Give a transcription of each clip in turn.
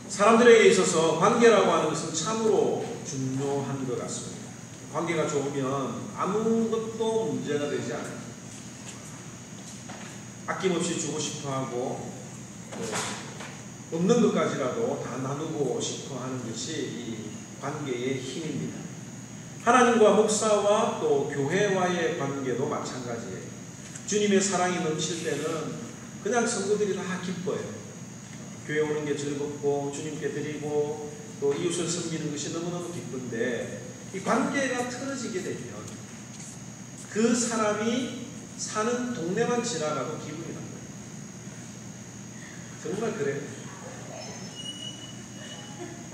사람들에게 있어서 관계라고 하는 것은 참으로 중요한 것 같습니다. 관계가 좋으면 아무것도 문제가 되지 않아요. 아낌없이 주고 싶어하고 없는 것까지라도 다 나누고 싶어하는 것이 이 관계의 힘입니다. 하나님과 목사와 또 교회와의 관계도 마찬가지예요. 주님의 사랑이 넘칠 때는 그냥 성도들이 다 기뻐요. 교회 오는 게 즐겁고 주님께 드리고 또 이웃을 섬기는 것이 너무너무 기쁜데, 이 관계가 틀어지게 되면 그 사람이 사는 동네만 지나가도 기분이 나요. 정말 그래요.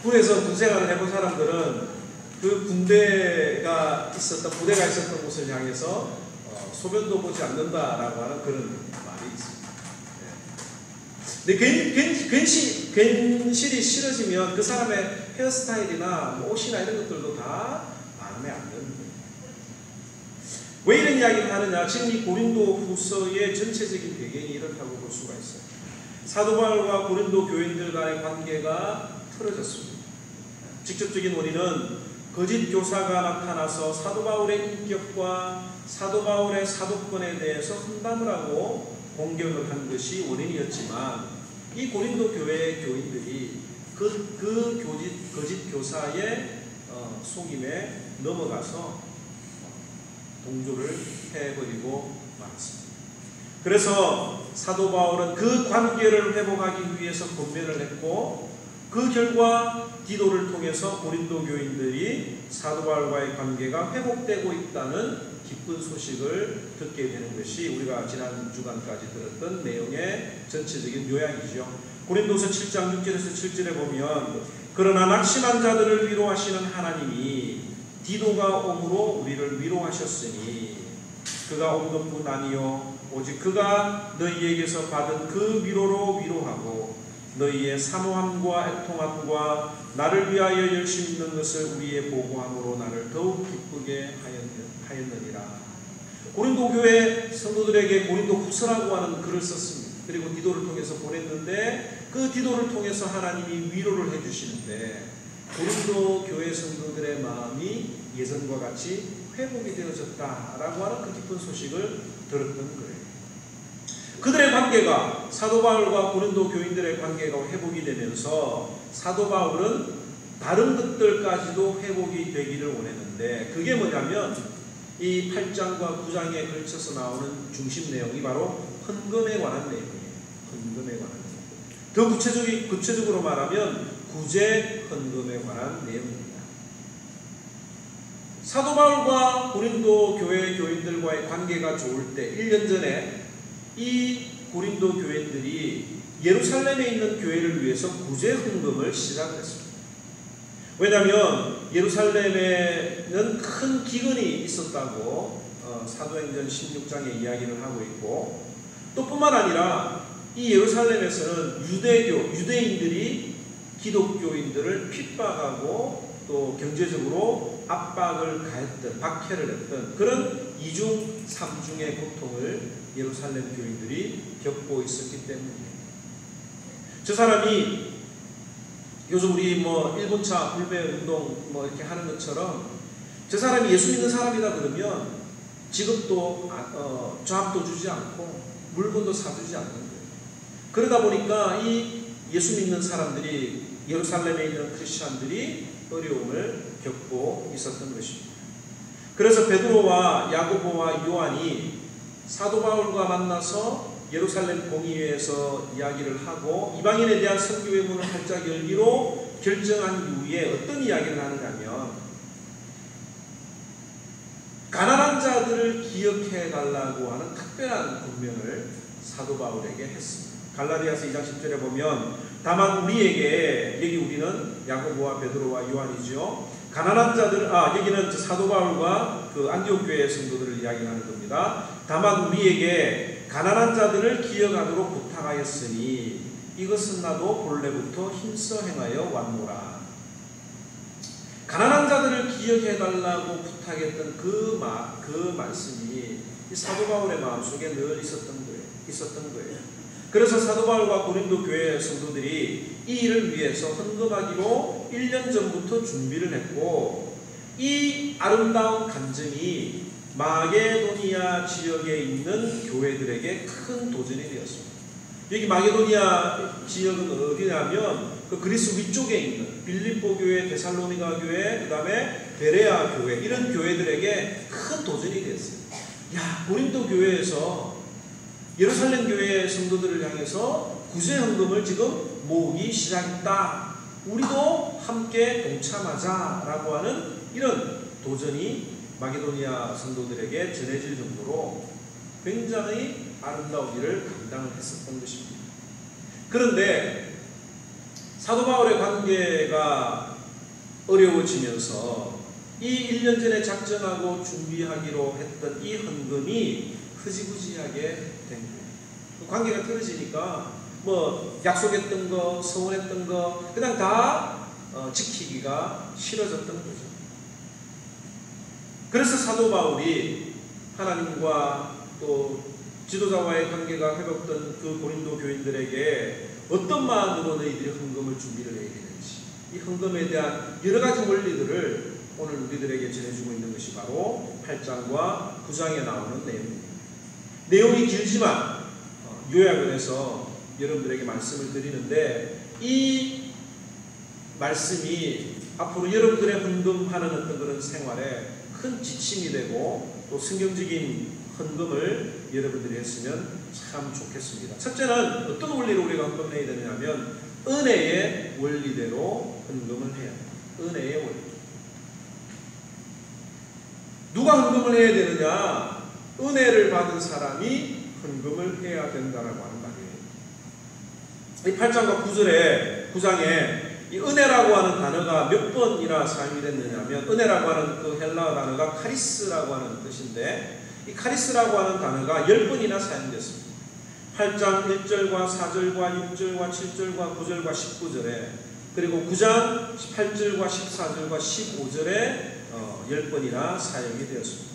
군에서 군생활을 해본 사람들은 그 부대가 있었던 곳을 향해서 소변도 보지 않는다라고 하는 그런 말이 있습니다. 근데 괜시리 싫어지면 그 사람의 헤어스타일이나 옷이나 이런 것들도 다 마음에 안 드는 거예요. 왜 이런 이야기를 하느냐? 지금 이 고린도 후서의 전체적인 배경이 이렇다고 볼 수가 있어요. 사도 바울과 고린도 교인들 간의 관계가 틀어졌습니다. 직접적인 원인은 거짓 교사가 나타나서 사도 바울의 인격과 사도 바울의 사도권에 대해서 험담을 하고 공격을 한 것이 원인이었지만, 이 고린도 교회의 교인들이 그 거짓 교사의 속임에 넘어가서 동조를 해버리고 말았습니다. 그래서 사도 바울은 그 관계를 회복하기 위해서 권면을 했고, 그 결과 디도를 통해서 고린도 교인들이 사도 바울과의 관계가 회복되고 있다는 기쁜 소식을 듣게 되는 것이 우리가 지난 주간까지 들었던 내용의 전체적인 요약이죠. 고린도서 7장 6절에서 7절에 보면, 그러나 낙심한 자들을 위로하시는 하나님이 디도가 옴으로 우리를 위로하셨으니 그가 온 것뿐 아니요 오직 그가 너희에게서 받은 그 위로로 위로하고 너희의 사모함과 애통함과 나를 위하여 열심히 있는 것을 우리의 보고함으로 나를 더욱 기쁘게 하였느니라. 고린도 교회 성도들에게 고린도 후서라고 하는 글을 썼습니다. 그리고 디도를 통해서 보냈는데, 그 디도를 통해서 하나님이 위로를 해주시는데, 고린도 교회 성도들의 마음이 예전과 같이 회복이 되어졌다라고 하는 그 기쁜 소식을 들었던 거예요. 그들의 관계가, 사도 바울과 고린도 교인들의 관계가 회복이 되면서 사도 바울은 다른 것들까지도 회복이 되기를 원했는데, 그게 뭐냐면 이 8장과 9장에 걸쳐서 나오는 중심 내용이 바로 헌금에 관한 내용이에요. 헌금에 관한 내용. 더 구체적으로 말하면 구제 헌금에 관한 내용입니다. 사도 바울과 고린도 교회 교인들과의 관계가 좋을 때 1년 전에 이 고린도 교인들이 예루살렘에 있는 교회를 위해서 구제 헌금을 시작했습니다. 왜냐하면 예루살렘에는 큰 기근이 있었다고 사도행전 16장에 이야기를 하고 있고, 또 뿐만 아니라 이 예루살렘에서는 유대인들이 기독교인들을 핍박하고 또 경제적으로 압박을 가했던, 박해를 했던 그런 이중 삼중의 고통을 예루살렘 교인들이 겪고 있었기 때문이에요. 저 사람이 요즘 우리 1분차 불매 운동 이렇게 하는 것처럼, 저 사람이 예수 믿는 사람이다 그러면 지급도 좌합도 주지 않고 물건도 사주지 않는 거예요. 그러다 보니까 이 예수 믿는 사람들이, 예루살렘에 있는 크리스찬들이 어려움을 겪고 있었던 것입니다. 그래서 베드로와 야고보와 요한이 사도 바울과 만나서 예루살렘 공의회에서 이야기를 하고 이방인에 대한 선교의 문을 활짝 열기로 결정한 이후에 어떤 이야기를 하는가 하면, 가난한 자들을 기억해 달라고 하는 특별한 권면을 사도 바울에게 했습니다. 갈라디아서 2장 10절에 보면, 다만 우리에게, 여기 우리는 야고보와 베드로와 요한이죠. 가난한 자들, 여기는 사도 바울과 그 안디옥 교회의 성도들을 이야기하는 겁니다. 다만 우리에게 가난한 자들을 기억하도록 부탁하였으니 이것은 나도 본래부터 힘써 행하여 왔노라. 가난한 자들을 기억해 달라고 부탁했던 그 말씀이 이 사도 바울의 마음속에 늘 있었던 거예요. 그래서 사도 바울과 고린도 교회 성도들이 이 일을 위해서 헌금하기로 1년 전부터 준비를 했고, 이 아름다운 간증이 마게도니아 지역에 있는 교회들에게 큰 도전이 되었습니다. 여기 마게도니아 지역은 어디냐면 그 그리스 위쪽에 있는 빌립보 교회, 데살로니가 교회, 그 다음에 베레아 교회, 이런 교회들에게 큰 도전이 되었어요. 야, 고린도 교회에서 예루살렘 교회 성도들을 향해서 구제 헌금을 지금 모으기 시작했다. 우리도 함께 동참하자라고 하는 이런 도전이 마게도니아 성도들에게 전해질 정도로 굉장히 아름다운 일을 감당을 했었던 것입니다. 그런데 사도 바울의 관계가 어려워지면서 이 1년 전에 작정하고 준비하기로 했던 이 헌금이 흐지부지하게 된 거예요. 관계가 틀어지니까 뭐 약속했던 거, 서운했던 거 그냥 다 지키기가 싫어졌던 거죠. 그래서 사도 바울이 하나님과 또 지도자와의 관계가 회복된 그 고린도 교인들에게 어떤 마음으로 너희들이 헌금을 준비를 해야 되는지, 이 헌금에 대한 여러 가지 원리들을 오늘 우리들에게 전해주고 있는 것이 바로 8장과 9장에 나오는 내용입니다. 내용이 길지만 요약을 해서 여러분들에게 말씀을 드리는데, 이 말씀이 앞으로 여러분들의 헌금하는 어떤 그런 생활에 큰 지침이 되고 또 성경적인 헌금을 여러분들이 했으면 참 좋겠습니다. 첫째는 어떤 원리로 우리가 헌금을 해야 되냐면 은혜의 원리대로 헌금을 해야 합니다. 은혜의 원리. 누가 헌금을 해야 되느냐? 은혜를 받은 사람이 헌금을 해야 된다라고 하는 말이에요. 이 8장과 9장에 이 은혜라고 하는 단어가 몇 번이나 사용이 됐느냐면, 은혜라고 하는 그 헬라어 단어가 카리스라고 하는 뜻인데, 이 카리스라고 하는 단어가 10번이나 사용됐습니다. 8장 1절과 4절과 6절과 7절과 9절과 19절에, 그리고 9장 18절과 14절과 15절에 10번이나 사용이 되었습니다.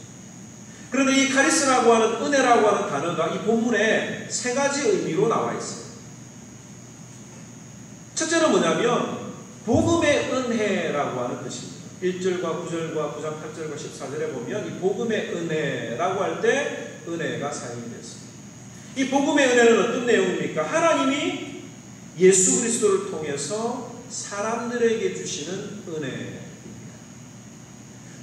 그런데 이 카리스라고 하는, 은혜라고 하는 단어가 이 본문에 세 가지 의미로 나와 있어요. 첫째는 뭐냐면 복음의 은혜라고 하는 뜻입니다. 1절과 9절과 9장 8절과 14절에 보면 이 복음의 은혜라고 할 때 은혜가 사용이 됐습니다. 이 복음의 은혜는 어떤 내용입니까? 하나님이 예수 그리스도를 통해서 사람들에게 주시는 은혜입니다.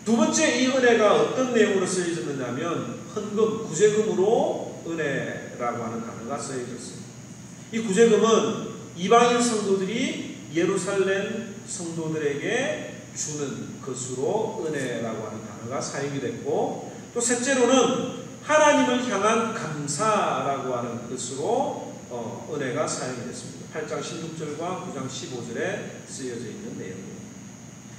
두 번째, 이 은혜가 어떤 내용으로 쓰여졌느냐면 헌금, 구제금으로 은혜라고 하는 단어가 쓰여졌습니다. 이 구제금은 이방인 성도들이 예루살렘 성도들에게 주는 것으로 은혜라고 하는 단어가 사용이 됐고, 또 셋째로는 하나님을 향한 감사라고 하는 것으로 은혜가 사용이 됐습니다. 8장 16절과 9장 15절에 쓰여져 있는 내용입니다.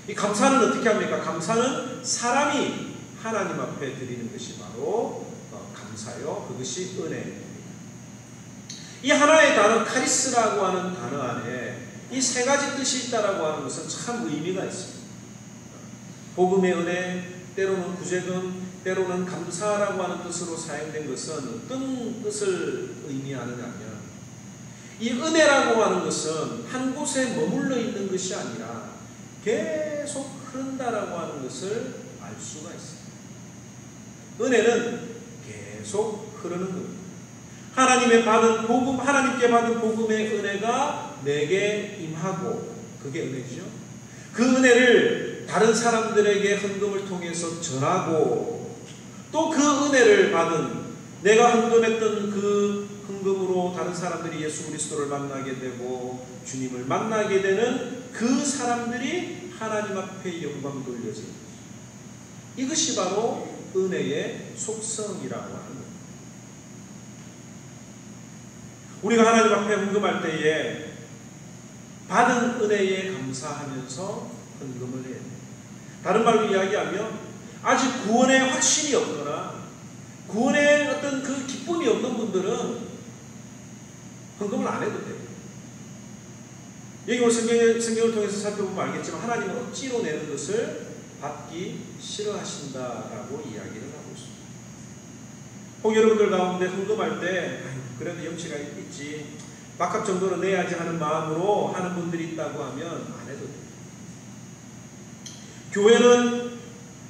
이 감사는 어떻게 합니까? 감사는 사람이 하나님 앞에 드리는 것이 바로 감사요. 그것이 은혜입니다. 이 하나의 단어 카리스라고 하는 단어 안에 이 세 가지 뜻이 있다라고 하는 것은 참 의미가 있습니다. 복음의 은혜, 때로는 구제금, 때로는 감사라고 하는 뜻으로 사용된 것은 어떤 뜻을 의미하느냐면, 이 은혜라고 하는 것은 한 곳에 머물러 있는 것이 아니라 계속 흐른다라고 하는 것을 알 수가 있습니다. 은혜는 계속 흐르는 겁니다. 하나님께 받은 복음의 은혜가 내게 임하고, 그게 은혜죠. 그 은혜를 다른 사람들에게 헌금을 통해서 전하고, 또 그 은혜를 받은, 내가 헌금했던 그 헌금으로 다른 사람들이 예수 그리스도를 만나게 되고 주님을 만나게 되는 그 사람들이 하나님 앞에 영광 돌려지는 것입니다. 이것이 바로 은혜의 속성이라고 하는 겁니다. 우리가 하나님 앞에 헌금할 때에 받은 은혜에 감사하면서 헌금을 해야 돼요. 다른 말로 이야기하면 아직 구원의 확신이 없거나 구원의 어떤 그 기쁨이 없는 분들은 헌금을 안 해도 돼요. 여기 오늘 성경을 통해서 살펴보면 알겠지만 하나님은 억지로 내는 것을 받기 싫어하신다라고 이야기를 하고 있습니다. 혹 여러분들 가운데 헌금할 때 그래도 염치가 있지, 밥값 정도는 내야지 하는 마음으로 하는 분들이 있다고 하면 안 해도 돼요. 교회는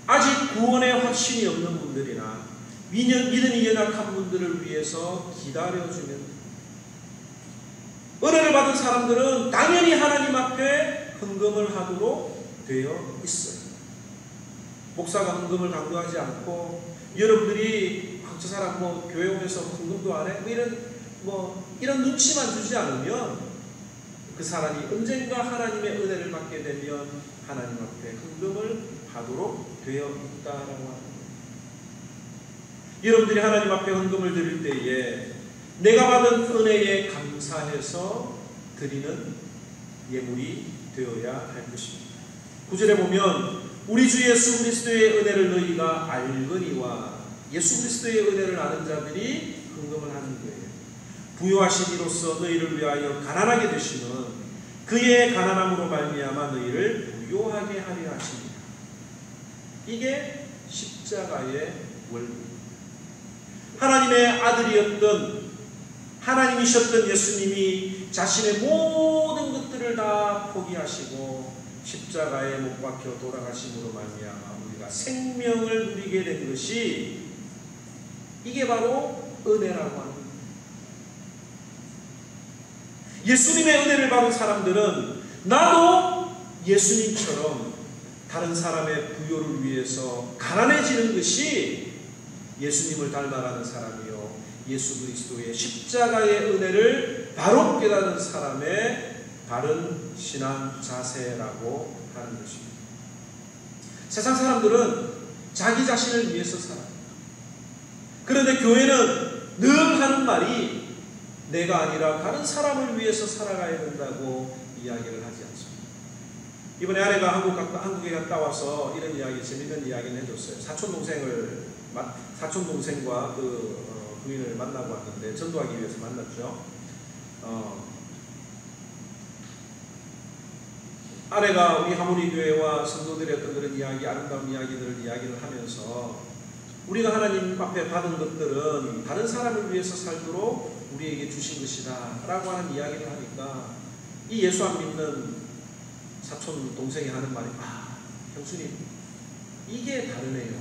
아직 구원의 확신이 없는 분들이나 믿음이 연약한 분들을 위해서 기다려주면, 은혜를 받은 사람들은 당연히 하나님 앞에 헌금을 하도록 되어 있어요. 목사가 헌금을 강조하지 않고 여러분들이 저 사람 교회 오면서 헌금도 안 해? 이런 눈치만 주지 않으면 그 사람이 언젠가 하나님의 은혜를 받게 되면 하나님 앞에 헌금을 하도록 되어 있다라고 합니다. 여러분들이 하나님 앞에 헌금을 드릴 때에 내가 받은 은혜에 감사해서 드리는 예물이 되어야 할 것입니다. 9절에 보면 우리 주 예수 그리스도의 은혜를 너희가 알거니와, 예수 그리스도의 은혜를 아는 자들이 헌금을 하는 거예요. 부요하신 이로써 너희를 위하여 가난하게 되시는 그의 가난함으로 말미암아 너희를 부요하게 하려 하십니다. 이게 십자가의 원리. 하나님의 아들이었던, 하나님이셨던 예수님이 자신의 모든 것들을 다 포기하시고 십자가에 못 박혀 돌아가심으로 말미암아 우리가 생명을 누리게 된 것이, 이게 바로 은혜라고 하는 겁니다. 예수님의 은혜를 받은 사람들은 나도 예수님처럼 다른 사람의 부요를 위해서 가난해지는 것이 예수님을 닮아가는 사람이요, 예수 그리스도의 십자가의 은혜를 바로 깨닫는 사람의 바른 신앙 자세라고 하는 것입니다. 세상 사람들은 자기 자신을 위해서 살아요. 그런데 교회는 늘 하는 말이 내가 아니라 다른 사람을 위해서 살아가야 된다고 이야기를 하지 않습니다. 이번에 아내가 한국에 갔다 와서 이런 이야기, 재밌는 이야기를 해줬어요. 사촌 동생과 부인을 만나고 왔는데, 전도하기 위해서 만났죠. 아내가 우리 하모니 교회와 성도들의 어떤 그런 이야기, 아름다운 이야기들을 이야기를 하면서 우리가 하나님 앞에 받은 것들은 다른 사람을 위해서 살도록 우리에게 주신 것이다 라고 하는 이야기를 하니까 이 예수 안 믿는 사촌 동생이 하는 말이, 형수님, 이게 다르네요.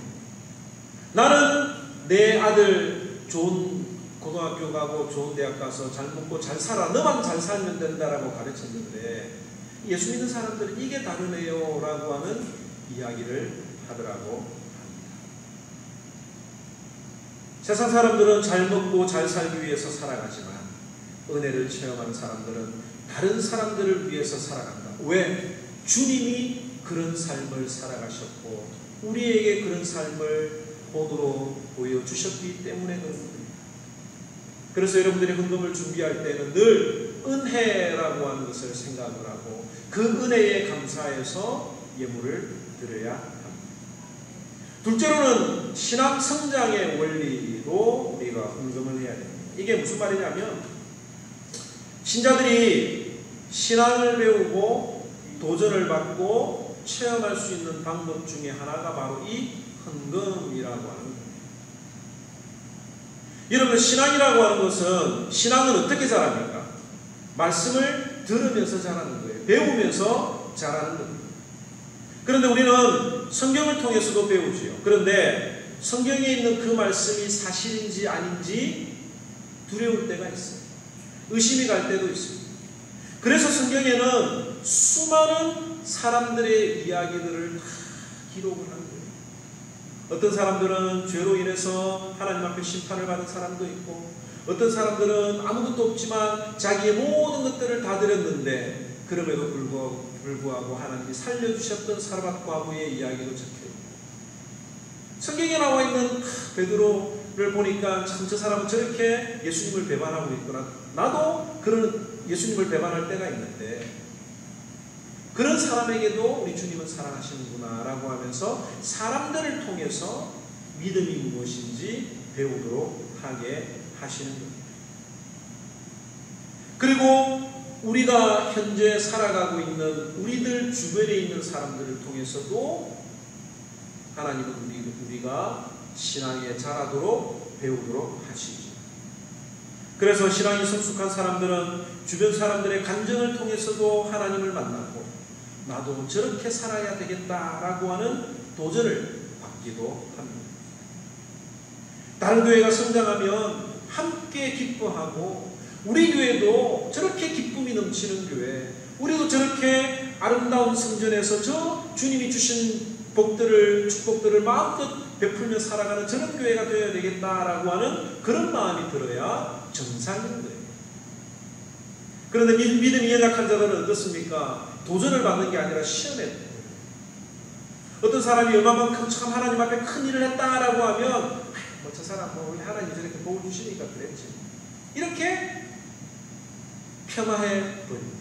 나는 내 아들 좋은 고등학교 가고 좋은 대학 가서 잘 먹고 잘 살아, 너만 잘 살면 된다라고 가르쳤는데 예수 믿는 사람들은 이게 다르네요 라고 하는 이야기를 하더라고 합니다. 세상 사람들은 잘 먹고 잘 살기 위해서 살아가지만 은혜를 체험하는 사람들은 다른 사람들을 위해서 살아간다. 왜? 주님이 그런 삶을 살아가셨고 우리에게 그런 삶을 본으로 보여주셨기 때문에 그런 겁니다. 그래서 여러분들이 헌금을 준비할 때는 늘 은혜라고 하는 것을 생각을 하고 그 은혜에 감사해서 예물을 드려야 합니다. 둘째로는 신앙 성장의 원리로 우리가 헌금을 해야 됩니다. 이게 무슨 말이냐면 신자들이 신앙을 배우고 도전을 받고 체험할 수 있는 방법 중에 하나가 바로 이 헌금이라고 하는 겁니다. 여러분, 신앙이라고 하는 것은, 신앙은 어떻게 자랍니까? 말씀을 들으면서 자라는 거예요. 배우면서 자라는 겁니다. 그런데 우리는 성경을 통해서도 배우지요. 그런데 성경에 있는 그 말씀이 사실인지 아닌지 두려울 때가 있어요. 의심이 갈 때도 있습니다. 그래서 성경에는 수많은 사람들의 이야기들을 다 기록을 하는 거예요. 어떤 사람들은 죄로 인해서 하나님 앞에 심판을 받은 사람도 있고, 어떤 사람들은 아무것도 없지만 자기의 모든 것들을 다 드렸는데 그럼에도 불구하고 하나님이 살려주셨던 사르밧 과부의 이야기도 적혀있고, 성경에 나와 있는 베드로를 보니까 참 저 사람은 저렇게 예수님을 배반하고 있구나, 나도 그런 예수님을 배반할 때가 있는데 그런 사람에게도 우리 주님은 사랑하시는구나 라고 하면서 사람들을 통해서 믿음이 무엇인지 배우도록 하게 하시는 겁니다. 그리고 우리가 현재 살아가고 있는 우리들 주변에 있는 사람들을 통해서도 하나님은 우리가 신앙에 자라도록 배우도록 하시죠. 그래서 신앙이 성숙한 사람들은 주변 사람들의 간증을 통해서도 하나님을 만나고 나도 저렇게 살아야 되겠다라고 하는 도전을 받기도 합니다. 다른 교회가 성장하면 함께 기뻐하고 우리 교회도 저렇게 기쁨이 넘치는 교회, 우리도 저렇게 아름다운 성전에서 저 주님이 주신 복들을, 축복들을 마음껏 베풀며 살아가는 저런 교회가 되어야 되겠다라고 하는 그런 마음이 들어야 정상인 거예요. 그런데 믿음이 연약한 자들은 어떻습니까? 도전을 받는 게 아니라 시험에 들어요. 어떤 사람이 얼마만큼 참 하나님 앞에 큰 일을 했다라고 하면 뭐 저 사람 뭐 우리 하나님이 저렇게 복을 주시니까 그랬지, 이렇게 폄하해 버립니다.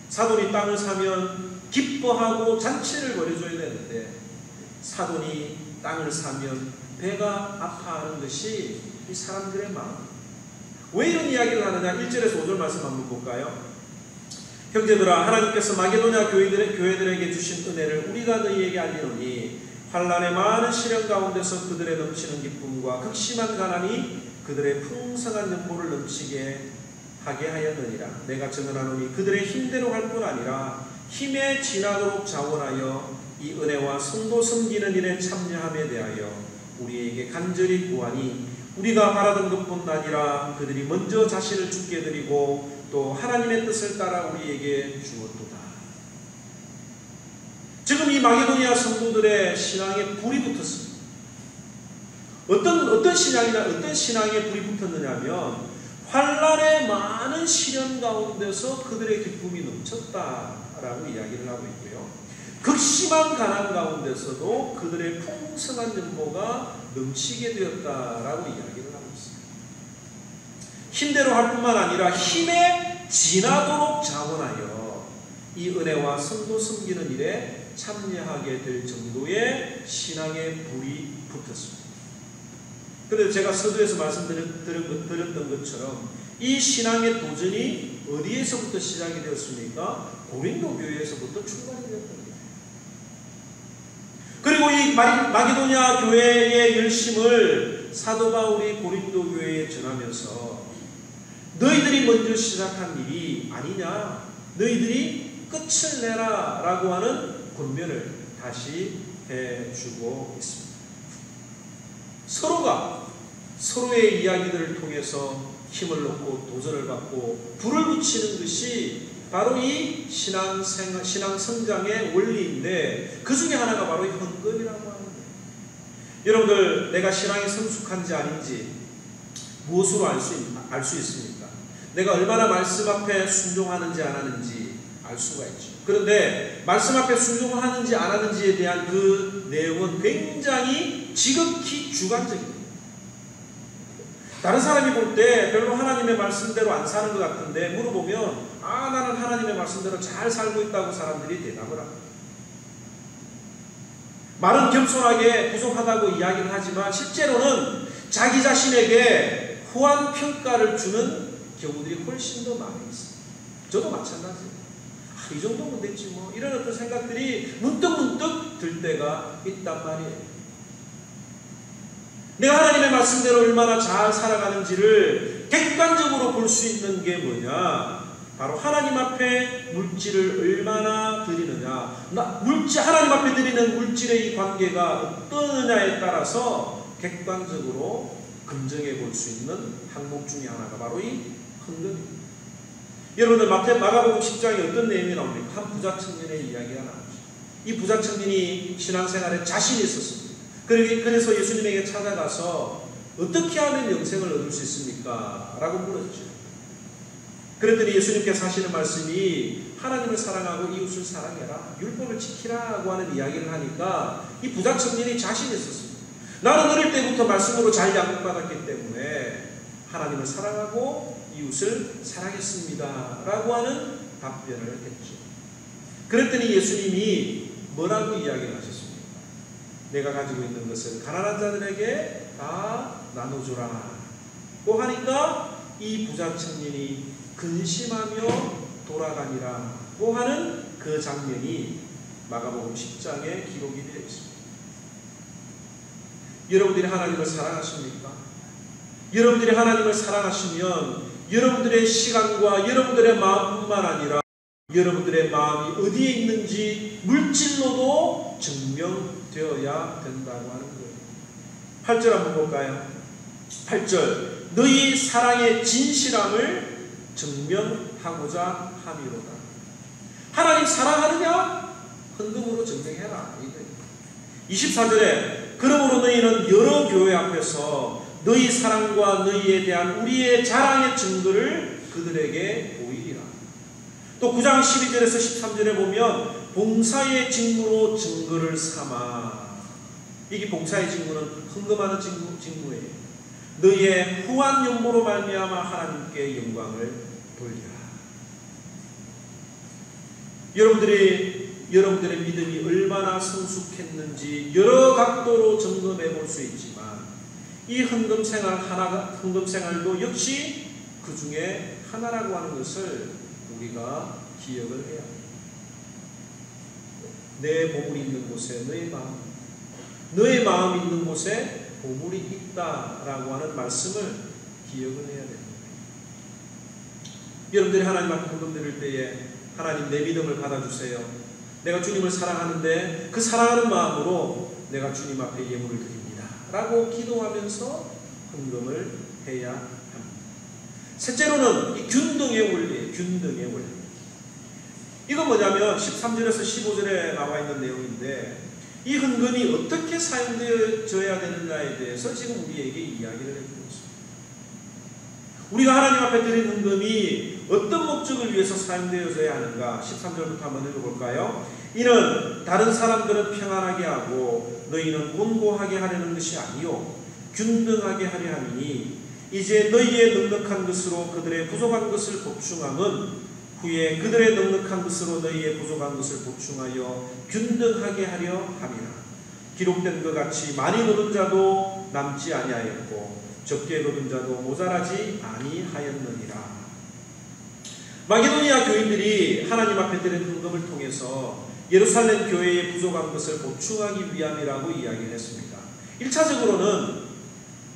사돈이 땅을 사면 기뻐하고 잔치를 벌여줘야 되는데 사돈이 땅을 사면 배가 아파하는 것이 이 사람들의 마음. 왜 이런 이야기를 하느냐? 1절에서 5절 말씀 한번 볼까요? 형제들아, 하나님께서 마게도냐 교회들에게 주신 은혜를 우리가 너희에게 알리노니 환난의 많은 시련 가운데서 그들의 넘치는 기쁨과 극심한 가난이 그들의 풍성한 연보를 넘치게 하게 하였느니라. 내가 증언하노니 그들의 힘대로 할 뿐 아니라 힘에 지나도록 자원하여 이 은혜와 성도 섬기는 일에 참여함에 대하여 우리에게 간절히 구하니 우리가 바라던 것뿐 아니라 그들이 먼저 자신을 죽게 드리고 또 하나님의 뜻을 따라 우리에게 주었도다. 지금 이 마게도니아 성도들의 신앙에 불이 붙었습니다. 어떤 신앙에 불이 붙었느냐면 환난의 많은 시련 가운데서 그들의 기쁨이 넘쳤다라고 이야기를 하고 있고요. 극심한 가난 가운데서도 그들의 풍성한 연보가 넘치게 되었다라고 이야기를 하고 있습니다. 힘대로 할 뿐만 아니라 힘에 지나도록 자원하여 이 은혜와 성도 섬기는 일에 참여하게 될 정도의 신앙의 불이 붙었습니다. 그래서 제가 서두에서 말씀드렸던 것처럼 이 신앙의 도전이 어디에서부터 시작이 되었습니까? 고린도 교회에서부터 출발이 되었던 거예요. 그리고 이 마게도냐 교회의 열심을 사도 바울이 고린도 교회에 전하면서 너희들이 먼저 시작한 일이 아니냐, 너희들이 끝을 내라 라고 하는 권면을 다시 해주고 있습니다. 서로가 서로의 이야기들을 통해서 힘을 얻고 도전을 받고 불을 붙이는 것이 바로 이 신앙 성장의 원리인데 그 중에 하나가 바로 이 헌금이라고 하는 거예요. 여러분들, 내가 신앙이 성숙한지 아닌지 무엇으로 알 수 있습니까? 내가 얼마나 말씀 앞에 순종하는지 안 하는지 알 수가 있죠. 그런데 말씀 앞에 순종하는지 안 하는지에 대한 그 내용은 굉장히 지극히 주관적입니다. 다른 사람이 볼 때 별로 하나님의 말씀대로 안 사는 것 같은데 물어보면 나는 하나님의 말씀대로 잘 살고 있다고 사람들이 대답을 합니다. 말은 겸손하게 부족하다고 이야기를 하지만 실제로는 자기 자신에게 후한 평가를 주는 경우들이 훨씬 더 많이 있습니다. 저도 마찬가지예요. 이 정도면 됐지 뭐, 이런 어떤 생각들이 문득문득 들 때가 있단 말이에요. 내가 하나님의 말씀대로 얼마나 잘 살아가는지를 객관적으로 볼 수 있는 게 뭐냐? 바로 하나님 앞에 물질을 얼마나 드리느냐, 하나님 앞에 드리는 물질의 이 관계가 어떠느냐에 따라서 객관적으로 검증해 볼 수 있는 항목 중에 하나가 바로 이 헌금입니다. 여러분들, 마가복음 10장에 어떤 내용이 나옵니까? 한 부자 청년의 이야기가 나오죠. 이 부자 청년이 신앙생활에 자신이 있었습니다. 그래서 예수님에게 찾아가서 어떻게 하면 영생을 얻을 수 있습니까? 라고 물었죠. 그랬더니 예수님께서 하시는 말씀이 하나님을 사랑하고 이웃을 사랑해라, 율법을 지키라고 하는 이야기를 하니까 이 부자 청년이 자신이 있었습니다. 나는 어릴 때부터 말씀으로 잘 양육받았기 때문에 하나님을 사랑하고 이웃을 사랑했습니다 라고 하는 답변을 했죠. 그랬더니 예수님이 뭐라고 이야기를 하셨습니까? 내가 가지고 있는 것을 가난한 자들에게 다 나눠주라 고 하니까 이 부자 청년이 근심하며 돌아가니라 고 하는 그 장면이 마가복음 10장에 기록이 되어 있습니다. 여러분들이 하나님을 사랑하십니까? 여러분들이 하나님을 사랑하시면 여러분들의 시간과 여러분들의 마음뿐만 아니라 여러분들의 마음이 어디에 있는지 물질로도 증명되어야 된다고 하는 거예요. 8절 한번 볼까요? 8절 너희 사랑의 진실함을 증명하고자 함이로다. 하나님 사랑하느냐? 헌금으로 증명해라. 24절에 그러므로 너희는 여러 교회 앞에서 너희 사랑과 너희에 대한 우리의 자랑의 증거를 그들에게 보이리라. 또 9장 12절에서 13절에 보면 봉사의 직무로 증거를 삼아. 이게 봉사의 직무는 헌금하는 직무예요. 너희의 후한 연보로 말미암아 하나님께 영광을 돌리라. 여러분들의 믿음이 얼마나 성숙했는지 여러 각도로 점검해 볼 수 있지만 이 헌금 생활도 역시 그 중에 하나라고 하는 것을 우리가 기억을 해야 합니다. 내 보물이 있는 곳에 너의 마음이 있는 곳에 보물이 있다라고 하는 말씀을 기억을 해야 됩니다. 여러분들이 하나님 앞에 헌금 드릴 때에 하나님 내 믿음을 받아주세요. 내가 주님을 사랑하는데 그 사랑하는 마음으로 내가 주님 앞에 예물을 드립니다 라고 기도하면서 헌금을 해야 합니다. 셋째로는 이 균등의 원리예요. 균등의 원리. 이건 뭐냐면 13절에서 15절에 나와 있는 내용인데 이 헌금이 어떻게 사용되어져야 되느냐에 대해서 지금 우리에게 이야기를 해주고 있습니다. 우리가 하나님 앞에 드린 헌금이 어떤 목적을 위해서 사용되어져야 하는가 13절부터 한번 읽어볼까요? 이는 다른 사람들은 평안하게 하고 너희는 곤고하게 하려는 것이 아니요 균등하게 하려 함이니 이제 너희의 넉넉한 것으로 그들의 부족한 것을 보충함은 후에 그들의 넉넉한 것으로 너희의 부족한 것을 보충하여 균등하게 하려 함이라. 기록된 것 같이 많이 거둔 자도 남지 아니하였고 적게 거둔 자도 모자라지 아니하였느니라. 마게도니아 교인들이 하나님 앞에 드린 헌금을 통해서 예루살렘 교회의 부족한 것을 보충하기 위함이라고 이야기를 했습니다. 1차적으로는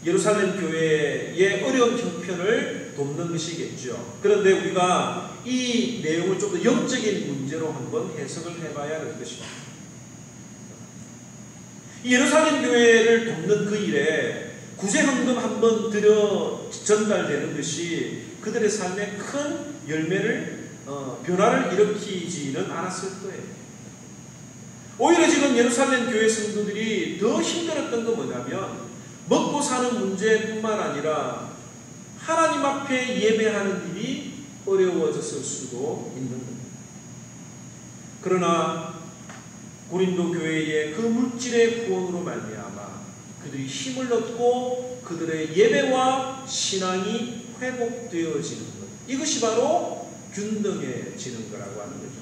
예루살렘 교회의 어려운 형편을 돕는 것이겠죠. 그런데 우리가 이 내용을 좀 더 영적인 문제로 한번 해석을 해봐야 할 것입니다. 이 예루살렘 교회를 돕는 그 일에 구제 헌금 한번 전달되는 것이 그들의 삶에 큰 열매를 변화를 일으키지는 않았을 거예요. 오히려 지금 예루살렘 교회 성도들이 더 힘들었던 건 뭐냐면 먹고 사는 문제뿐만 아니라 하나님 앞에 예배하는 일이 어려워졌을 수도 있는 겁니다. 그러나 고린도 교회의 그 물질의 후원으로 말미암아 그들이 힘을 얻고 그들의 예배와 신앙이 회복되어지는 것, 이것이 바로 균등해지는 거라고 하는 거죠.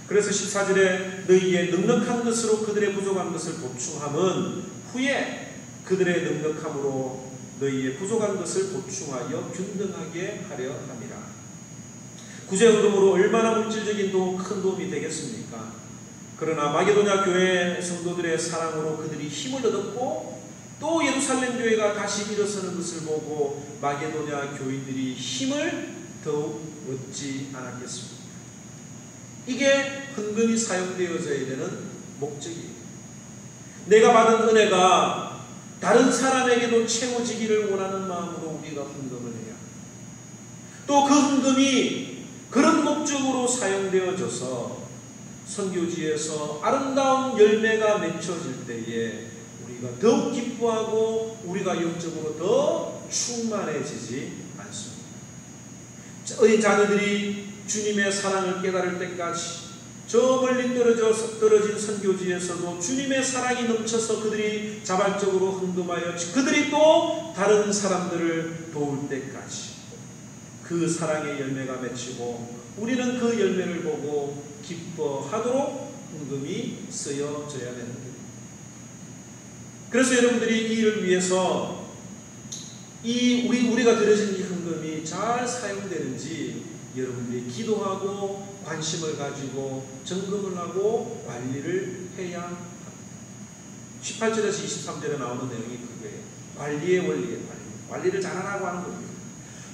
그래서 14절에 너희의 넉넉한 것으로 그들의 부족한 것을 보충함은 후에 그들의 넉넉함으로 너희의 부족한 것을 보충하여 균등하게 하려 함이라. 구제헌금으로 얼마나 물질적인 큰 도움이 되겠습니까? 그러나 마게도냐 교회 성도들의 사랑으로 그들이 힘을 얻었고 또 예루살렘 교회가 다시 일어서는 것을 보고 마게도냐 교인들이 힘을 더욱 얻지 않았겠습니까? 이게 헌금이 사용되어져야 되는 목적이에요. 내가 받은 은혜가 다른 사람에게도 채워지기를 원하는 마음으로 우리가 헌금을 해야 합니다. 또 그 헌금이 그런 목적으로 사용되어져서 선교지에서 아름다운 열매가 맺혀질 때에 우리가 더욱 기뻐하고 우리가 영적으로 더 충만해지지 않습니다. 우리 자녀들이 주님의 사랑을 깨달을 때까지 저 멀리 떨어진 선교지에서도 주님의 사랑이 넘쳐서 그들이 자발적으로 헌금하여 그들이 또 다른 사람들을 도울 때까지 그 사랑의 열매가 맺히고 우리는 그 열매를 보고 기뻐하도록 헌금이 쓰여져야 되는 거예요. 그래서 여러분들이 이 일을 위해서 우리가 드려진 이 헌금이 잘 사용되는지 여러분들이 기도하고 관심을 가지고 점검을 하고 관리를 해야 합니다. 18절에서 23절에 나오는 내용이 그거예요. 관리의 원리예요. 관리. 관리를 잘하라고 하는 겁니다.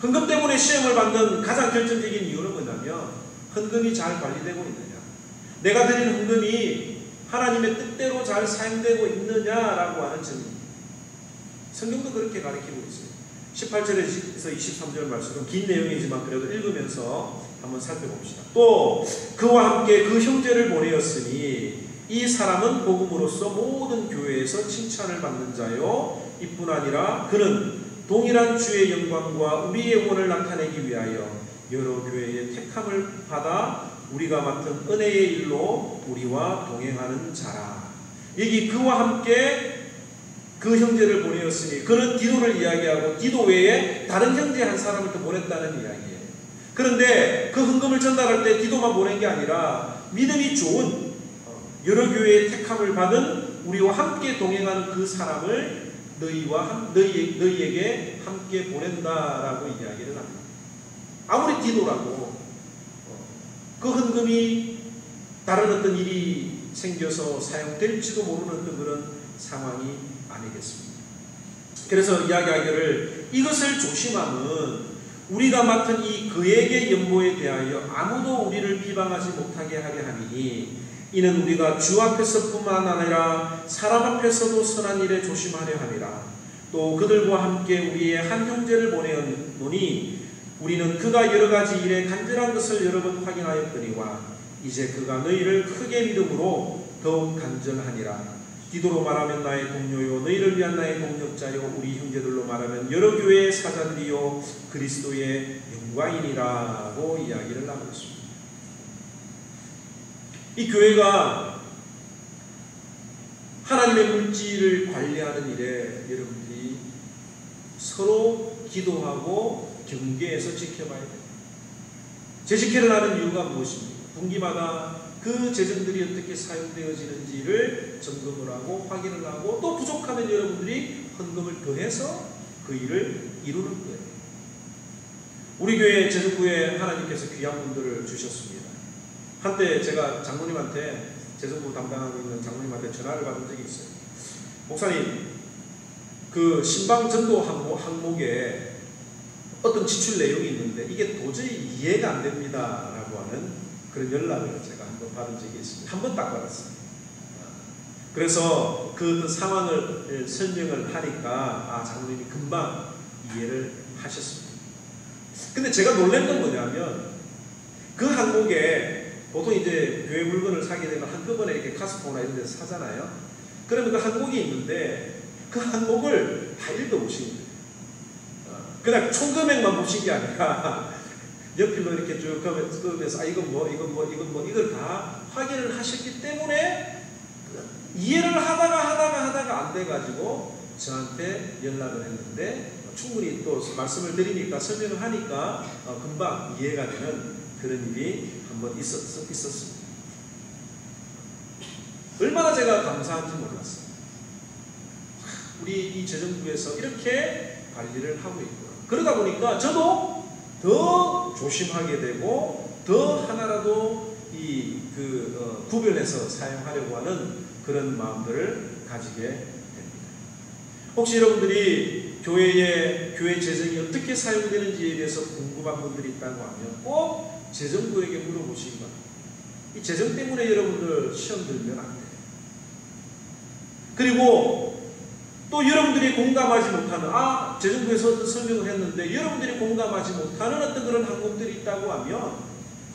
헌금 때문에 시험을 받는 가장 결정적인 이유는 뭐냐면 헌금이 잘 관리되고 있느냐, 내가 드린 헌금이 하나님의 뜻대로 잘 사용되고 있느냐라고 하는 증입니다. 성경도 그렇게 가르치고 있어요. 18절에서 23절 말씀은 긴 내용이지만 그래도 읽으면서 한번 살펴봅시다. 또 그와 함께 그 형제를 보내었으니 이 사람은 복음으로써 모든 교회에서 칭찬을 받는 자요, 이뿐 아니라 그는 동일한 주의 영광과 우리의 원을 나타내기 위하여 여러 교회의 택함을 받아 우리가 맡은 은혜의 일로 우리와 동행하는 자라. 여기 그와 함께 그 형제를 보내었으니, 그는 디도를 이야기하고 디도 외에 다른 형제 한 사람을 또 보냈다는 이야기예요. 그런데 그 헌금을 전달할 때 디도만 보낸 게 아니라 믿음이 좋은 여러 교회의 택함을 받은 우리와 함께 동행하는 그 사람을 너희에게 함께 보낸다라고 이야기를 합니다. 아무리 디도라고 그 헌금이 다른 어떤 일이 생겨서 사용될지도 모르는 어떤 그런 상황이 아니겠습니까? 그래서 이야기하기를 이것을 조심함은 우리가 맡은 이 그에게 연보에 대하여 아무도 우리를 비방하지 못하게 하려 함이니, 이는 우리가 주 앞에서뿐만 아니라 사람 앞에서도 선한 일에 조심하려 함이라. 또 그들과 함께 우리의 한 형제를 보내었노니 우리는 그가 여러 가지 일에 간절한 것을 여러 번 확인하였거니와 이제 그가 너희를 크게 믿음으로 더욱 간절하니라. 디도로 말하면 나의 동료요, 너희를 위한 나의 동력자요, 우리 형제들로 말하면 여러 교회의 사자들이요 그리스도의 영광이니라고 이야기를 하고 있습니다. 이 교회가 하나님의 물질을 관리하는 일에 여러분들이 서로 기도하고 경계해서 지켜봐야 됩니다. 재직회를 하는 이유가 무엇입니까? 분기마다 그 재정들이 어떻게 사용되어지는지를 점검을 하고 확인을 하고, 또 부족하면 여러분들이 헌금을 더해서 그 일을 이루는 거예요. 우리 교회 재정부에 하나님께서 귀한 분들을 주셨습니다. 한때 제가 장로님한테, 재정부 담당하고 있는 장로님한테 전화를 받은 적이 있어요. 목사님, 그 신방 전도 항목에 어떤 지출 내용이 있는데 이게 도저히 이해가 안 됩니다 라고 하는 그런 연락을 제가 한번 받은 적이 있습니다. 한 번 딱 받았어요. 그래서 그 상황을 설명을 하니까 장로님이 금방 이해를 하셨습니다. 근데 제가 놀란 건 뭐냐면, 그 항목에 보통 이제 교회 물건을 사게 되면 한꺼번에 이렇게 카스코나 이런 데서 사잖아요. 그러면 그 항목이 있는데 그 항목을 다 읽어보신 거예요. 그냥 총금액만 보신 게 아니라 옆으로 이렇게 쭉 그러면서 이건 뭐 이걸 다 확인을 하셨기 때문에 이해를 하다가 안 돼가지고 저한테 연락을 했는데, 충분히 또 말씀을 드리니까 설명을 하니까 금방 이해가 되는 그런 일이 한번 있었습니다. 얼마나 제가 감사한지 몰랐어요. 우리 이 재정부에서 이렇게 관리를 하고 있구나. 그러다 보니까 저도 더 조심하게 되고 더 하나라도 구별해서 사용하려고 하는 그런 마음들을 가지게 됩니다. 혹시 여러분들이 교회 재정이 어떻게 사용되는지에 대해서 궁금한 분들이 있다고 하면 꼭 재정부에게 물어보시기 바랍니다. 이 재정 때문에 여러분들 시험 들면 안 돼요. 그리고 또 여러분들이 공감하지 못하는, 재정부에서 설명을 했는데 여러분들이 공감하지 못하는 어떤 그런 항목들이 있다고 하면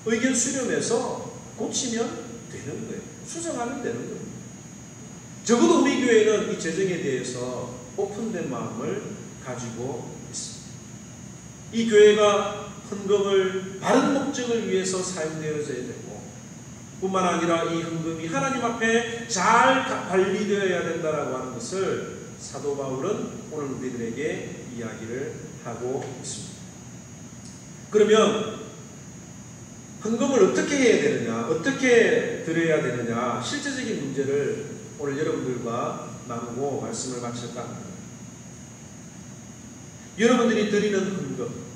의견 수렴해서 고치면 되는 거예요. 수정하면 되는 거예요. 적어도 우리 교회는 이 재정에 대해서 오픈된 마음을 가지고 있습니다. 이 교회가 헌금을 바른 목적을 위해서 사용되어져야 되고, 뿐만 아니라 이 헌금이 하나님 앞에 잘 관리되어야 된다라고 하는 것을 사도 바울은 오늘 우리들에게 이야기를 하고 있습니다. 그러면 헌금을 어떻게 해야 되느냐, 어떻게 드려야 되느냐, 실제적인 문제를 오늘 여러분들과 나누고 말씀을 마칠까 합니다. 여러분들이 드리는 헌금,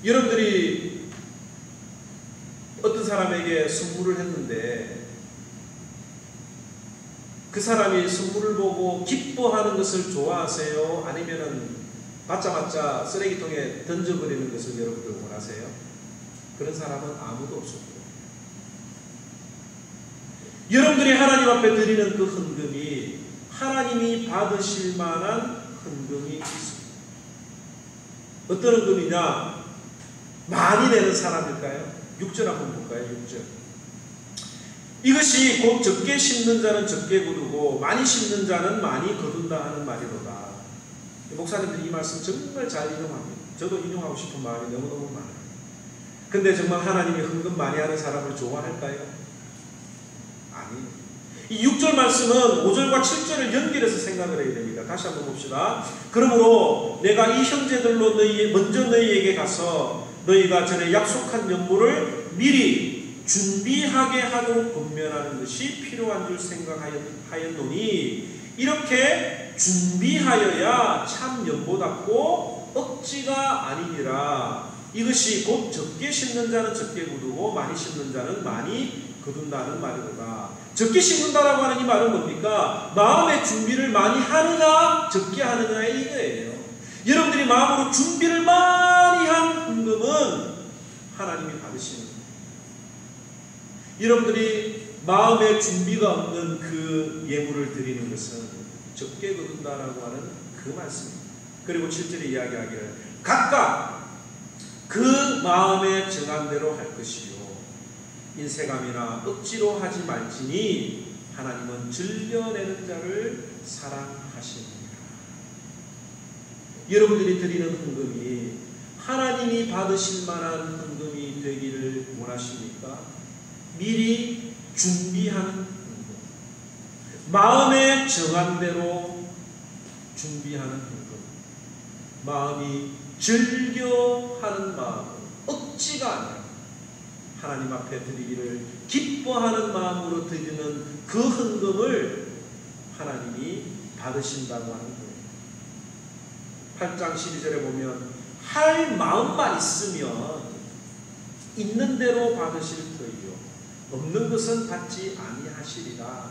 여러분들이 어떤 사람에게 선물을 했는데 그 사람이 선물을 보고 기뻐하는 것을 좋아하세요? 아니면은 받자마자 쓰레기통에 던져버리는 것을 여러분들 원하세요? 그런 사람은 아무도 없었고, 여러분들이 하나님 앞에 드리는 그 헌금이 하나님이 받으실 만한 헌금이 있습니다. 어떤 헌금이냐? 많이 내는 사람일까요? 6절 한번 볼까요? 6절. 이것이 곧 적게 심는 자는 적게 거두고 많이 심는 자는 많이 거둔다 하는 말이로다. 목사님들이 이 말씀 정말 잘 인용합니다. 저도 인용하고 싶은 마음이 너무너무 많아요. 근데 정말 하나님이 헌금 많이 하는 사람을 좋아할까요? 아니에요. 이 6절 말씀은 5절과 7절을 연결해서 생각을 해야 됩니다. 다시 한번 봅시다. 그러므로 내가 이 형제들로 먼저 너희에게 가서 너희가 전에 약속한 연보를 미리 준비하게 하도록 권면하는 것이 필요한 줄 생각하였노니, 이렇게 준비하여야 참 연보답고 억지가 아니니라. 이것이 곧 적게 심는 자는 적게 거두고 많이 심는 자는 많이 거둔다는 말이로다. 적게 심는다라고 하는 이 말은 뭡니까? 마음의 준비를 많이 하느냐 적게 하느냐 이거예요. 여러분들이 마음으로 준비를 많이 한 헌금은 하나님이 받으시는 거예요. 여러분들이 마음의 준비가 없는 그 예물을 드리는 것은 적게 거둔다라고 하는 그 말씀입니다. 그리고 7절에 이야기하기를 각각 그 마음에 정한 대로 할 것이요 인색함이나 억지로 하지 말지니 하나님은 즐겨내는 자를 사랑하십니다. 여러분들이 드리는 헌금이 하나님이 받으실 만한 헌금이 되기를 원하십니까? 미리 준비하는 헌금, 마음에 정한 대로 준비하는 헌금, 마음이 즐겨하는 마음, 억지가 아니라 하나님 앞에 드리기를 기뻐하는 마음으로 드리는 그 헌금을 하나님이 받으신다고 하는 거예요. 8장 12절에 보면 할 마음만 있으면 있는 대로 받으실 터이요 없는 것은 받지 아니하시리라.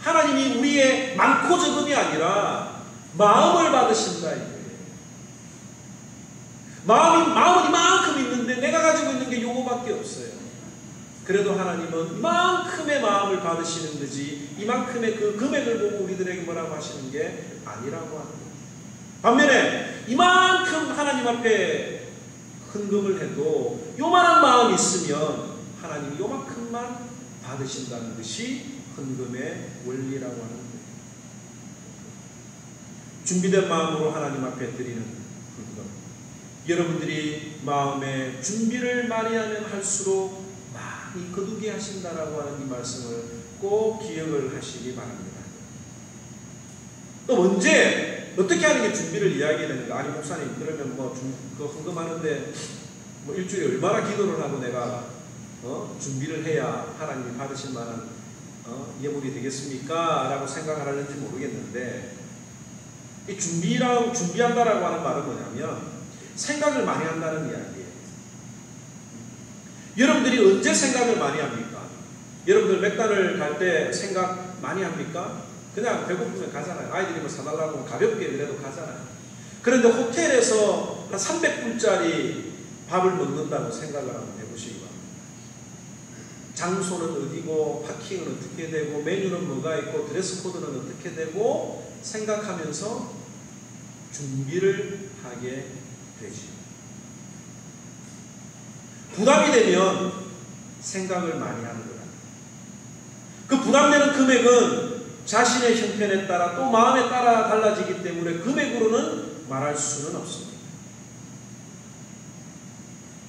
하나님이 우리의 많고 적음이 아니라 마음을 받으신다 이거예요. 마음은 이만큼 있는데 내가 가지고 있는 게 요거밖에 없어요. 그래도 하나님은 이만큼의 마음을 받으시는 거지 이만큼의 그 금액을 보고 우리들에게 뭐라고 하시는 게 아니라고 하는 거예요. 반면에 이만큼 하나님 앞에 헌금을 해도 요만한 마음이 있으면 하나님이 요만큼만 받으신다는 것이 헌금의 원리라고 하는 거예요. 준비된 마음으로 하나님 앞에 드리는 헌금, 여러분들이 마음에 준비를 많이 하면 할수록 많이 거두게 하신다라고 하는 이 말씀을 꼭 기억을 하시기 바랍니다. 또 언제 어떻게 하는 게 준비를 이야기해야 되는가? 아니 목사님 그러면 그 헌금하는데 일주일에 얼마나 기도를 하고 내가 준비를 해야 하나님이 받으실 만한 예물이 되겠습니까? 라고 생각을 하는지 모르겠는데, 이 준비한다라고 하는 말은 뭐냐면 생각을 많이 한다는 이야기예요. 여러분들이 언제 생각을 많이 합니까? 여러분들 맥단을 갈 때 생각 많이 합니까? 그냥 배고프면 가잖아요. 아이들이 뭐 사달라고 가볍게 그래도 가잖아요. 그런데 호텔에서 한 300불짜리 밥을 먹는다고 생각을 한번 해보시기 바랍니다. 장소는 어디고, 파킹은 어떻게 되고, 메뉴는 뭐가 있고, 드레스 코드는 어떻게 되고 생각하면서 준비를 하게 되지. 부담이 되면 생각을 많이 하는 거다. 그 부담되는 금액은 자신의 형편에 따라 또 마음에 따라 달라지기 때문에 금액으로는 말할 수는 없습니다.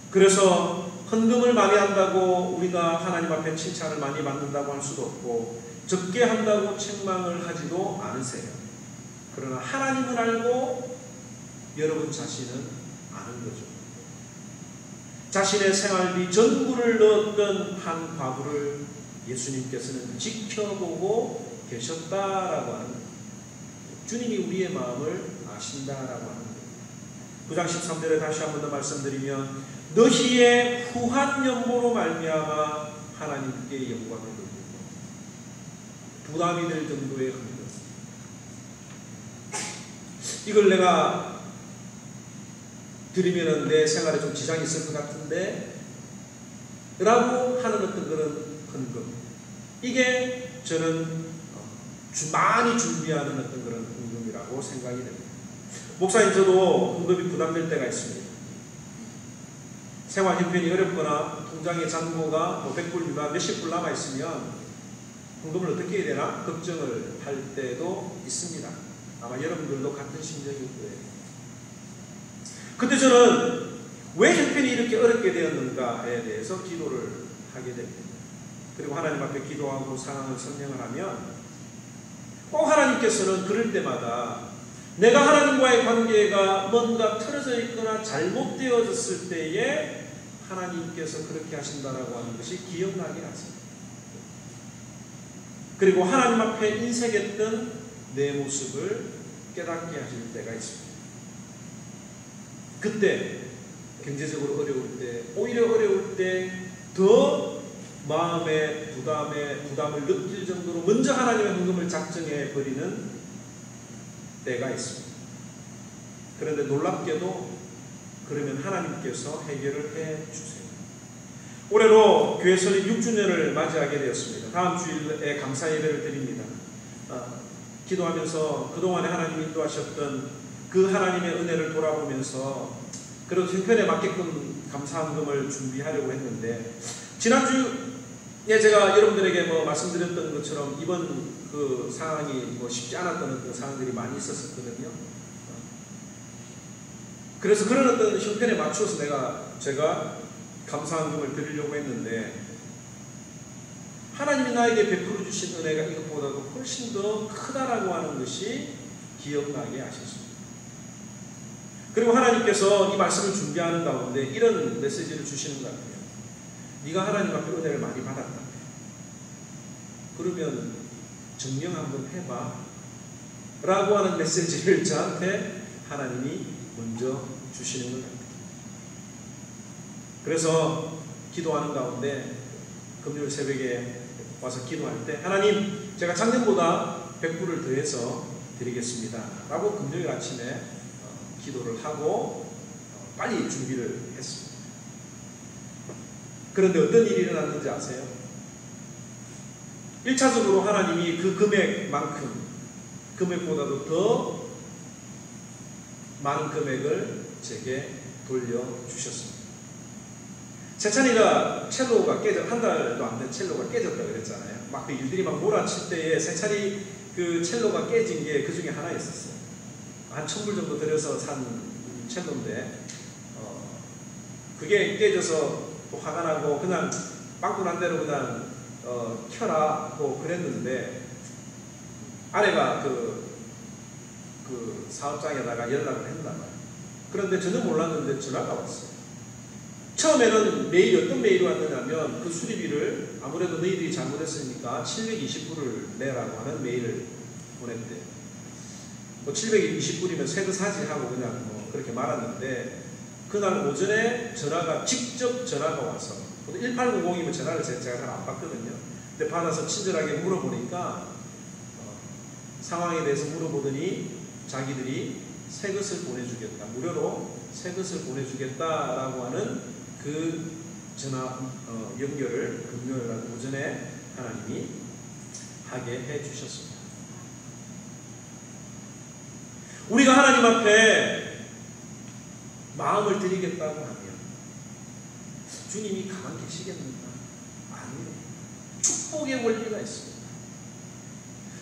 그래서 헌금을 많이 한다고 우리가 하나님 앞에 칭찬을 많이 받는다고 할 수도 없고, 적게 한다고 책망을 하지도 않으세요. 그러나 하나님은 알고 여러분 자신은 아는 거죠. 자신의 생활비 전부를 넣었던 한 과부를 예수님께서는 지켜보고 계셨다라고 하는 거예요. 주님이 우리의 마음을 아신다라고 하는 거예요. 9장 13절에 다시 한 번 더 말씀드리면 너희의 후한 연보로 말미암아 하나님께 영광을 돌리고 부담이 될 정도의 헌금. 이걸 내가 드리면은 내 생활에 좀 지장이 있을 것 같은데 라고 하는 어떤 그런 헌금. 이게 저는 많이 준비하는 어떤 그런 헌금이라고 생각이 됩니다. 목사님, 저도 헌금이 부담될 때가 있습니다. 생활 형편이 어렵거나 통장에 잔고가 100불 미만 몇십 불 남아있으면 헌금을 어떻게 해야 되나 걱정을 할 때도 있습니다. 아마 여러분들도 같은 심정일 거예요. 근데 저는 왜 형편이 이렇게 어렵게 되었는가에 대해서 기도를 하게 됩니다. 그리고 하나님 앞에 기도하고 상황을 설명을 하면 꼭 하나님께서는 그럴 때마다 내가 하나님과의 관계가 뭔가 틀어져 있거나 잘못되어졌을 때에 하나님께서 그렇게 하신다라고 하는 것이 기억나게 하십니다. 그리고 하나님 앞에 인색했던 내 모습을 깨닫게 하실 때가 있습니다. 그때 경제적으로 어려울 때, 오히려 어려울 때 더 마음의 부담을 느낄 정도로 먼저 하나님의 헌금을 작정해 버리는 때가 있습니다. 그런데 놀랍게도 그러면 하나님께서 해결을 해 주세요. 올해로 교회 설립 6주년을 맞이하게 되었습니다. 다음 주일에 감사 예배를 드립니다. 기도하면서 그동안에 하나님이 인도하셨던 그 하나님의 은혜를 돌아보면서 그래도 형편에 맞게끔 감사헌금을 준비하려고 했는데, 지난주에 제가 여러분들에게 말씀드렸던 것처럼 이번 그 상황이 쉽지 않았던 그 상황들이 많이 있었거든요. 그래서 그런 어떤 형편에 맞추어서 제가 감사헌금을 드리려고 했는데, 하나님이 나에게 베풀어 주신 은혜가 이것보다도 훨씬 더 크다라고 하는 것이 기억나게 하셨습니다. 그리고 하나님께서 이 말씀을 준비하는 가운데 이런 메시지를 주시는 것 같아요. 네가 하나님 앞에 은혜를 많이 받았다. 그러면 증명 한번 해봐 라고 하는 메시지를 저한테 하나님이 먼저 주시는 것 같아요. 그래서 기도하는 가운데 금요일 새벽에 와서 기도할 때, 하나님, 제가 작년보다 100불을 더해서 드리겠습니다 라고 금요일 아침에 기도를 하고 빨리 준비를 했습니다. 그런데 어떤 일이 일어났는지 아세요? 1차적으로 하나님이 그 금액보다도 더 많은 금액을 제게 돌려주셨습니다. 세찬이가 첼로가 한 달도 안 된 첼로가 깨졌다 그랬잖아요. 막 그 일들이 막 몰아칠 때에 세찬이 그 첼로가 깨진 게 그 중에 하나였었어요. 한 1000불 정도 들여서 산 첼로인데, 그게 깨져서 또 화가 나고 그냥 빵꾸난 대로 그냥 켜라고 그랬는데, 아내가 그 사업장에다가 연락을 했나봐요. 그런데 저는 몰랐는데 전화가 왔어요. 처음에는 메일이 어떤 메일이 왔느냐면, 그 수리비를 아무래도 너희들이 잘못했으니까 720불을 내라고 하는 메일을 보냈대요. 720불이면 새거 사지 하고 그냥 그렇게 말았는데, 그날 오전에 직접 전화가 와서, 1890이면 전화를 제가 잘 안 받거든요. 근데 받아서 친절하게 물어보니까 상황에 대해서 물어보더니 자기들이 새 것을 보내주겠다, 무료로 새 것을 보내주겠다라고 하는 그 전화 연결을 금요일 날 오전에 하나님이 하게 해주셨습니다. 우리가 하나님 앞에 마음을 드리겠다고 하면 주님이 가만 계시겠는가? 아니에요. 축복의 원리가 있습니다.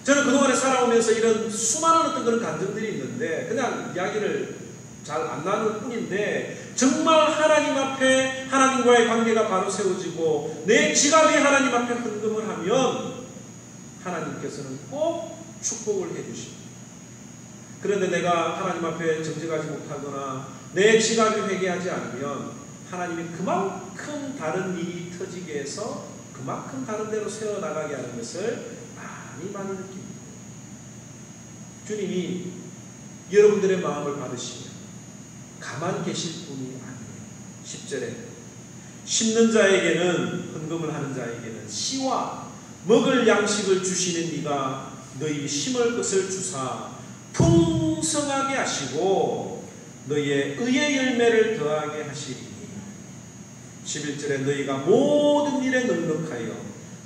저는 그동안에 살아오면서 이런 수많은 어떤 그런 감정들이 있는데 그냥 이야기를 잘 안 나눌 뿐인데, 정말 하나님 앞에 하나님과의 관계가 바로 세워지고 내 지갑이 하나님 앞에 헌금을 하면 하나님께서는 꼭 축복을 해주십니다. 그런데 내가 하나님 앞에 정직하지 못하거나 내 지갑이 회개하지 않으면 하나님이 그만큼 다른 일이 터지게 해서 그만큼 다른 데로 세워나가게 하는 것을 많이 느낍니다. 주님이 여러분들의 마음을 받으시면 가만 계실 분이 아니에요. 10절에 심는 자에게는, 헌금을 하는 자에게는 씨와 먹을 양식을 주시는 이가 너희 심을 것을 주사 풍성하게 하시고 너희의 의의 열매를 더하게 하시리니 11절에 너희가 모든 일에 넉넉하여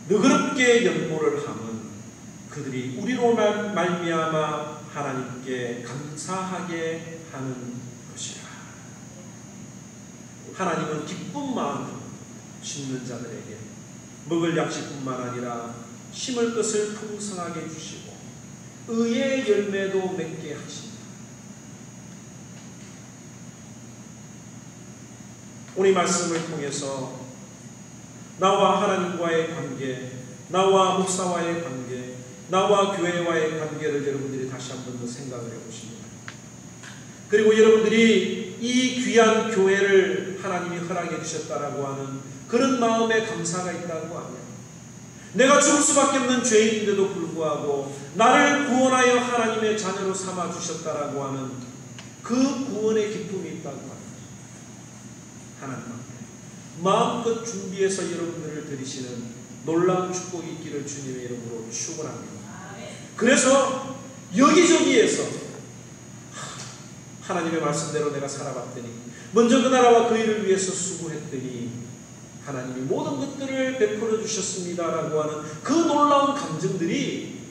너그럽게 연보를 함은 그들이 우리로 말미암아 하나님께 감사하게 하는 것이라. 하나님은 기쁜 마음으로 심는 자들에게 먹을 양식뿐만 아니라 심을 것을 풍성하게 주시고 의의 열매도 맺게 하십니다. 오늘 말씀을 통해서 나와 하나님과의 관계, 나와 목사와의 관계, 나와 교회와의 관계를 여러분들이 다시 한번 더 생각을 해보십니다. 그리고 여러분들이 이 귀한 교회를 하나님이 허락해 주셨다라고 하는 그런 마음에 감사가 있다고 하면 내가 죽을 수밖에 없는 죄인인데도 불구하고 나를 구원하여 하나님의 자녀로 삼아 주셨다라고 하는 그 구원의 기쁨이 있다고 합니다. 하나님 앞에 마음껏 준비해서 여러분들을 드리시는 놀라운 축복이 있기를 주님의 이름으로 축원합니다. 그래서 여기저기에서 하나님의 말씀대로 내가 살아봤더니 먼저 그 나라와 그 일을 위해서 수고했더니 하나님이 모든 것들을 베풀어 주셨습니다라고 하는 그 놀라운 감정들이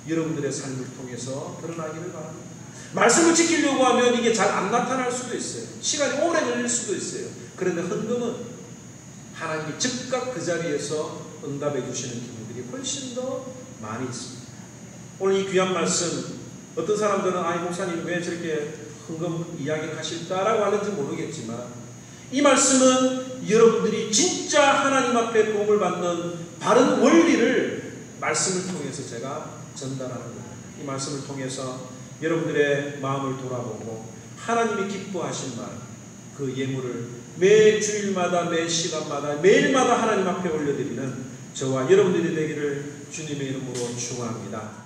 여러분들의 삶을 통해서 드러나기를 바랍니다. 말씀을 지키려고 하면 이게 잘 안 나타날 수도 있어요. 시간이 오래 걸릴 수도 있어요. 그런데 헌금은 하나님이 즉각 그 자리에서 응답해 주시는 경우들이 훨씬 더 많이 있습니다. 오늘 이 귀한 말씀 어떤 사람들은 아이 목사님 왜 저렇게 헌금 이야기를 하실까라고 하는지 모르겠지만 이 말씀은 여러분들이 진짜 하나님 앞에 도움을 받는 바른 원리를 말씀을 통해서 제가 전달하는 겁니다. 이 말씀을 통해서 여러분들의 마음을 돌아보고 하나님이 기뻐하신 말, 그 예물을 매 주일마다 매 시간마다 매일마다 하나님 앞에 올려드리는 저와 여러분들이 되기를 주님의 이름으로 축원합니다.